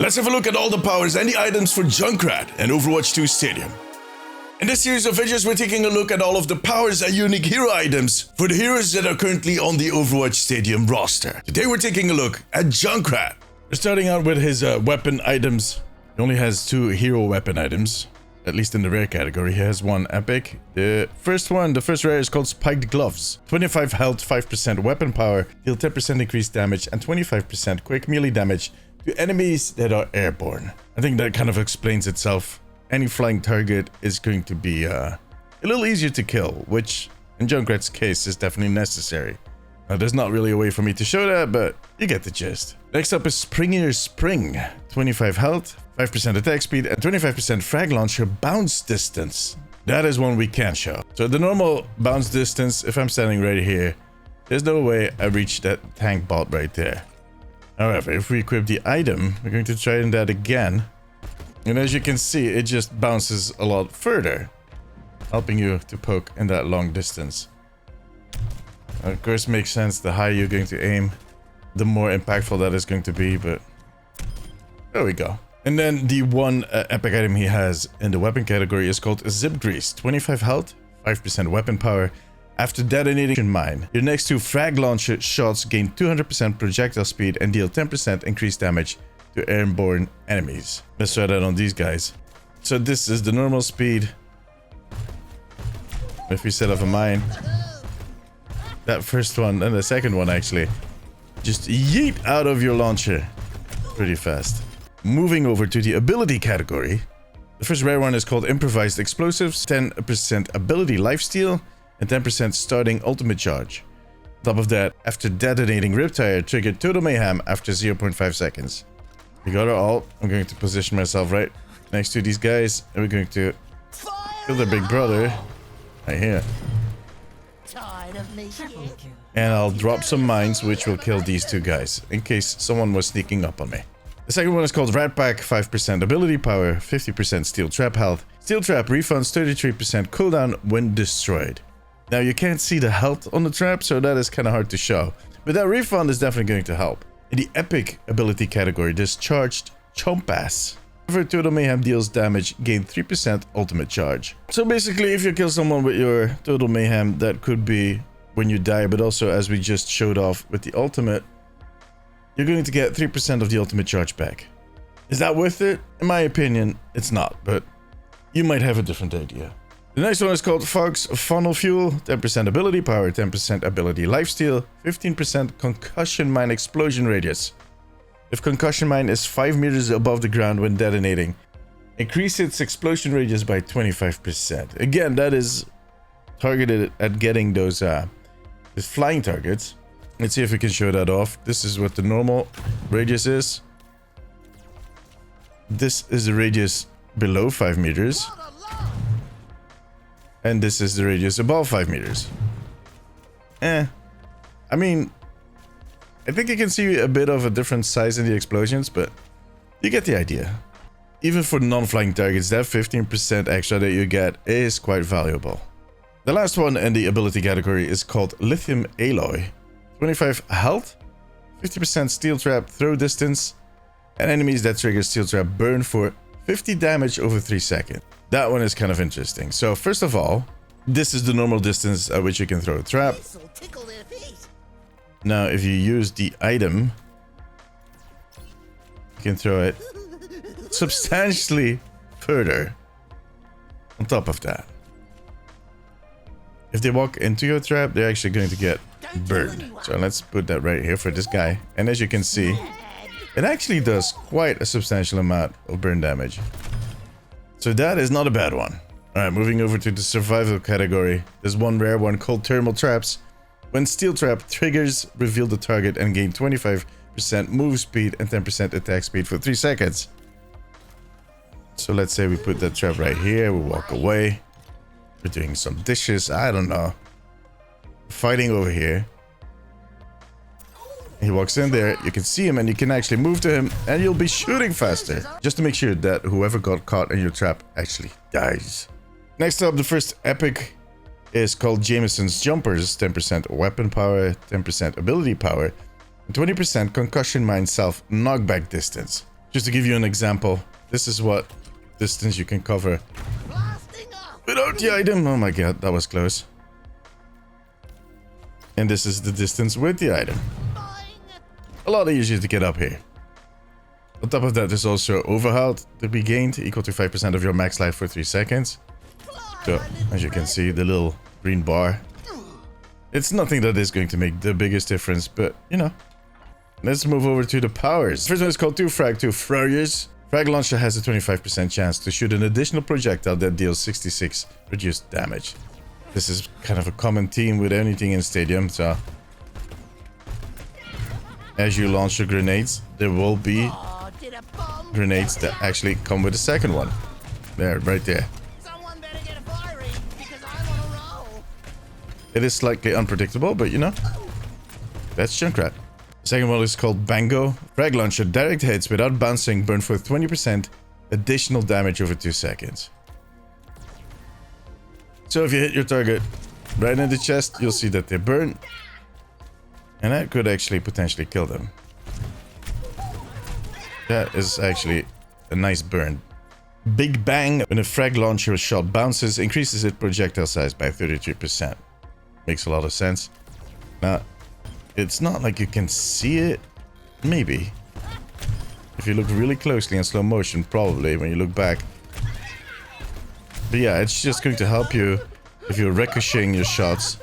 Let's have a look at all the powers and the items for Junkrat and Overwatch 2 Stadium. In this series of videos, we're taking a look at all of the powers and unique hero items for the heroes that are currently on the Overwatch Stadium roster. Today we're taking a look at Junkrat. We're starting out with his weapon items. He only has 2 hero weapon items, at least in the rare category. He has 1 epic. The first rare is called Spiked Gloves. 25 health, 5% weapon power, deal 10% increased damage, and 25% quick melee damage to enemies that are airborne. I think that kind of explains itself. Any flying target is going to be a little easier to kill, which in Junkrat's case is definitely necessary. Now, there's not really a way for me to show that, but you get the gist. Next up is Springier Spring. 25 health, 5% attack speed, and 25% frag launcher bounce distance. That is one we can't show. So the normal bounce distance, if I'm standing right here, there's no way I reach that tank bot right there. However, if we equip the item, we're going to try that again. And as you can see, it just bounces a lot further, helping you to poke in that long distance. Of course, makes sense. The higher you're going to aim, the more impactful that is going to be, but there we go. And then the one epic item he has in the weapon category is called Zip Grease. 25 health, 5% weapon power. After detonating mine, your next 2 frag launcher shots gain 200% projectile speed and deal 10% increased damage to airborne enemies. Let's try that on these guys. So this is the normal speed. If we set off a mine, that first one and the second one actually just yeet out of your launcher pretty fast. Moving over to the ability category, the first rare one is called Improvised Explosives. 10% ability lifesteal and 10% starting ultimate charge. On top of that, after detonating Riptire, triggered Total Mayhem after 0.5 seconds. We got our ult. I'm going to position myself right next to these guys, and we're going to kill their big brother right here. And I'll drop some mines, which will kill these 2 guys, in case someone was sneaking up on me. The second one is called Rat Pack. 5% ability power, 50% steel trap health. Steel trap refunds 33% cooldown when destroyed. Now, you can't see the health on the trap, so that is kind of hard to show. But that refund is definitely going to help. In the epic ability category, there's Charged Chompass. Whenever Total Mayhem deals damage, gain 3% ultimate charge. So basically, if you kill someone with your Total Mayhem, that could be when you die, but also as we just showed off with the ultimate, you're going to get 3% of the ultimate charge back. Is that worth it? In my opinion, it's not, but you might have a different idea. The next one is called Fox Funnel Fuel. 10% ability power, 10% ability lifesteal, 15% concussion mine explosion radius. If concussion mine is 5 meters above the ground when detonating, increase its explosion radius by 25%. Again, that is targeted at getting those flying targets. Let's see if we can show that off. This is what the normal radius is. This is the radius below 5 meters. And this is the radius above 5 meters. I mean, I think you can see a bit of a different size in the explosions, but you get the idea. Even for non-flying targets, that 15% extra that you get is quite valuable. The last one in the ability category is called Lithium Alloy. 25 health, 50% steel trap throw distance, and enemies that trigger steel trap burn for 50 damage over 3 seconds. That one is kind of interesting. So first of all, this is the normal distance at which you can throw a trap. Now, if you use the item, you can throw it substantially further on top of that. If they walk into your trap, they're actually going to get burned. So let's put that right here for this guy. And as you can see, it actually does quite a substantial amount of burn damage. So that is not a bad one. Alright, moving over to the survival category. There's one rare one called Thermal Traps. When Steel Trap triggers, reveal the target and gain 25% move speed and 10% attack speed for 3 seconds. So let's say we put that trap right here, we walk away. We're doing some dishes, I don't know. Fighting over here. He walks in there, you can see him and you can actually move to him and you'll be shooting faster. Just to make sure that whoever got caught in your trap actually dies. Next up, the first epic is called Jameson's Jumpers. 10% weapon power, 10% ability power, and 20% concussion mine self knockback distance. Just to give you an example, this is what distance you can cover without the item. Oh my god, that was close. And this is the distance with the item. A lot easier to get up here. On top of that, there's also overhealth to be gained, equal to 5% of your max life for 3 seconds. So, as you can see, the little green bar. It's nothing that is going to make the biggest difference, but, you know. Let's move over to the powers. First one is called 2 Frag 2 Furriers. Frag Launcher has a 25% chance to shoot an additional projectile that deals 66 reduced damage. This is kind of a common theme with anything in Stadium, so... As you launch your grenades, there will be grenades that actually come with a second one. There, right there. It is slightly unpredictable, but you know, that's Junkrat. The second one is called Bango. Frag Launcher direct hits without bouncing burn for 20% additional damage over 2 seconds. So if you hit your target right in the chest, you'll see that they burn. And that could actually potentially kill them. That is actually a nice burn. Big Bang. When a frag launcher shot bounces, increases its projectile size by 33%. Makes a lot of sense. Now, it's not like you can see it. Maybe. If you look really closely in slow motion, probably, when you look back. But yeah, it's just going to help you if you're ricocheting your shots.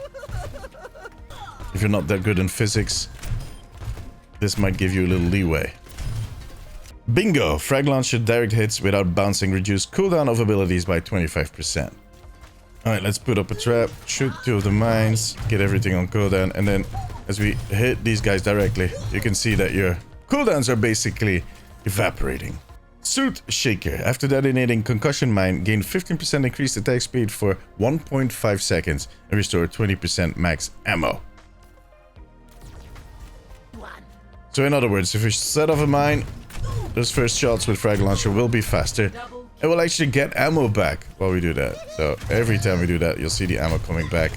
If you're not that good in physics, this might give you a little leeway. Bingo! Frag Launcher direct hits without bouncing reduce cooldown of abilities by 25%. Alright, let's put up a trap, shoot 2 of the mines, get everything on cooldown, and then as we hit these guys directly, you can see that your cooldowns are basically evaporating. Suit Shaker. After detonating Concussion Mine, gain 15% increased attack speed for 1.5 seconds and restore 20% max ammo. So in other words, if you set off a mine, those first shots with Frag Launcher will be faster. And we'll actually get ammo back while we do that. So every time we do that, you'll see the ammo coming back.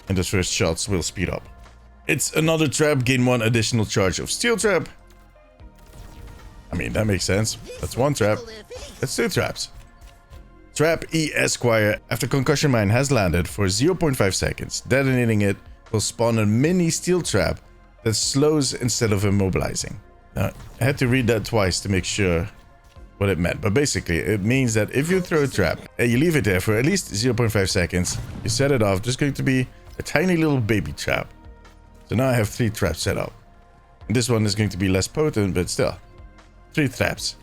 And those first shots will speed up. It's another trap, gain 1 additional charge of Steel Trap. I mean, that makes sense. That's 1 trap. That's 2 traps. Trap E Esquire. After Concussion Mine has landed for 0.5 seconds, detonating it will spawn a mini steel trap that slows instead of immobilizing. Now, I had to read that twice to make sure what it meant. But basically, it means that if you throw a trap and you leave it there for at least 0.5 seconds, you set it off, there's going to be a tiny little baby trap. So now I have 3 traps set up. And this one is going to be less potent, but still. 3 traps.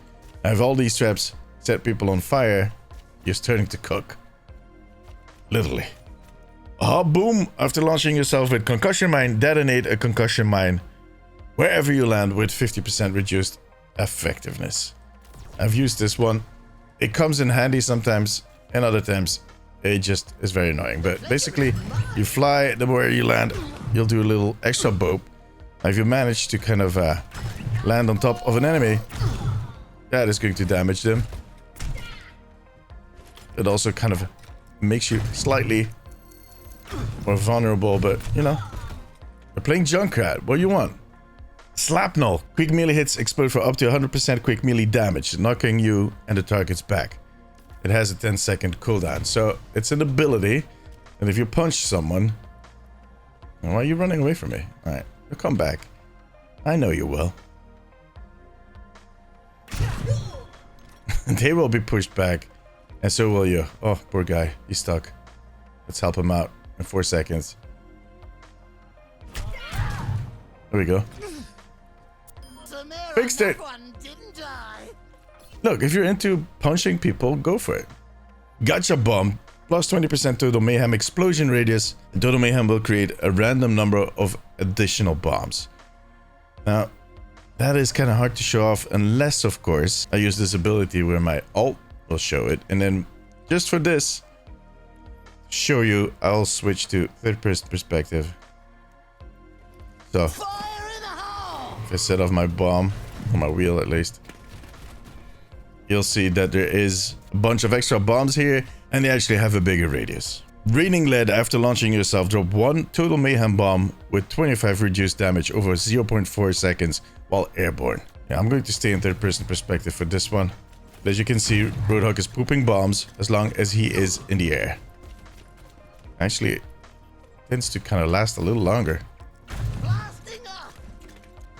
I have all these traps, set people on fire, you're starting to cook. Literally. Ah, boom! After launching yourself with Concussion Mine, detonate a Concussion Mine wherever you land with 50% reduced effectiveness. I've used this one. It comes in handy sometimes, and other times it just is very annoying. But basically, you fly, the more you land, you'll do a little extra boop. Now, if you manage to kind of land on top of an enemy, that is going to damage them. It also kind of makes you slightly more vulnerable, but you know, we're playing Junkrat. What do you want? Slapnull. Quick melee hits explode for up to 100% quick melee damage, knocking you and the targets back. It has a 10-second cooldown, so it's an ability. And if you punch someone, why are you running away from me? All right, you'll come back. I know you will. They will be pushed back, and so will you. Oh, poor guy, he's stuck. Let's help him out in 4 seconds. There we go. Fixed it. Look, if you're into punching people, go for it. Gotcha Bomb. Plus 20% Total Mayhem explosion radius. Total Mayhem will create a random number of additional bombs. Now, that is kind of hard to show off unless, of course, I use this ability where my ult will show it. And then, just for this, show you, I'll switch to third-person perspective. So, if I set off my bomb, on my wheel at least, you'll see that there is a bunch of extra bombs here, and they actually have a bigger radius. Raining Lead. After launching yourself, drop 1 Total Mayhem bomb with 25 reduced damage over 0.4 seconds while airborne. Yeah, I'm going to stay in third-person perspective for this one. But as you can see, Roadhog is pooping bombs as long as he is in the air. Actually, it tends to kind of last a little longer.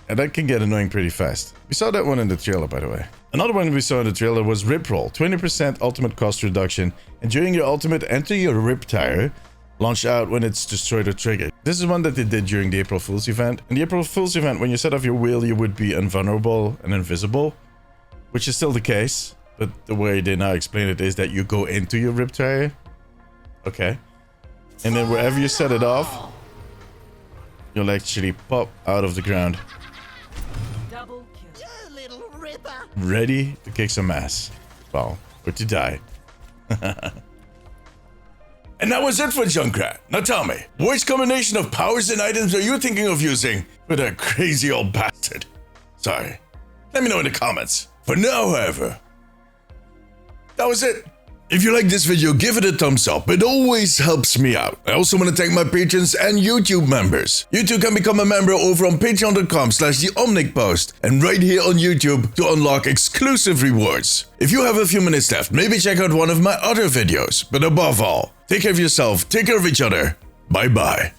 And that can get annoying pretty fast. We saw that one in the trailer, by the way. Another one we saw in the trailer was Riproll. 20% ultimate cost reduction. And during your ultimate, enter your Rip Tire. Launch out when it's destroyed or triggered. This is one that they did during the April Fool's event. In the April Fool's event, when you set off your wheel, you would be invulnerable and invisible. Which is still the case. But the way they now explain it is that you go into your Rip Tire. Okay. And then wherever you set it off, you'll actually pop out of the ground. Double kill. You little ripper. Ready to kick some ass. Well, or to die. And that was it for Junkrat. Now tell me, which combination of powers and items are you thinking of using with that crazy old bastard? Sorry. Let me know in the comments. For now, however, that was it. If you like this video, give it a thumbs up. It always helps me out. I also want to thank my patrons and YouTube members. You too can become a member over on patreon.com/theomnicpost and right here on YouTube to unlock exclusive rewards. If you have a few minutes left, maybe check out one of my other videos. But above all, take care of yourself, take care of each other. Bye bye.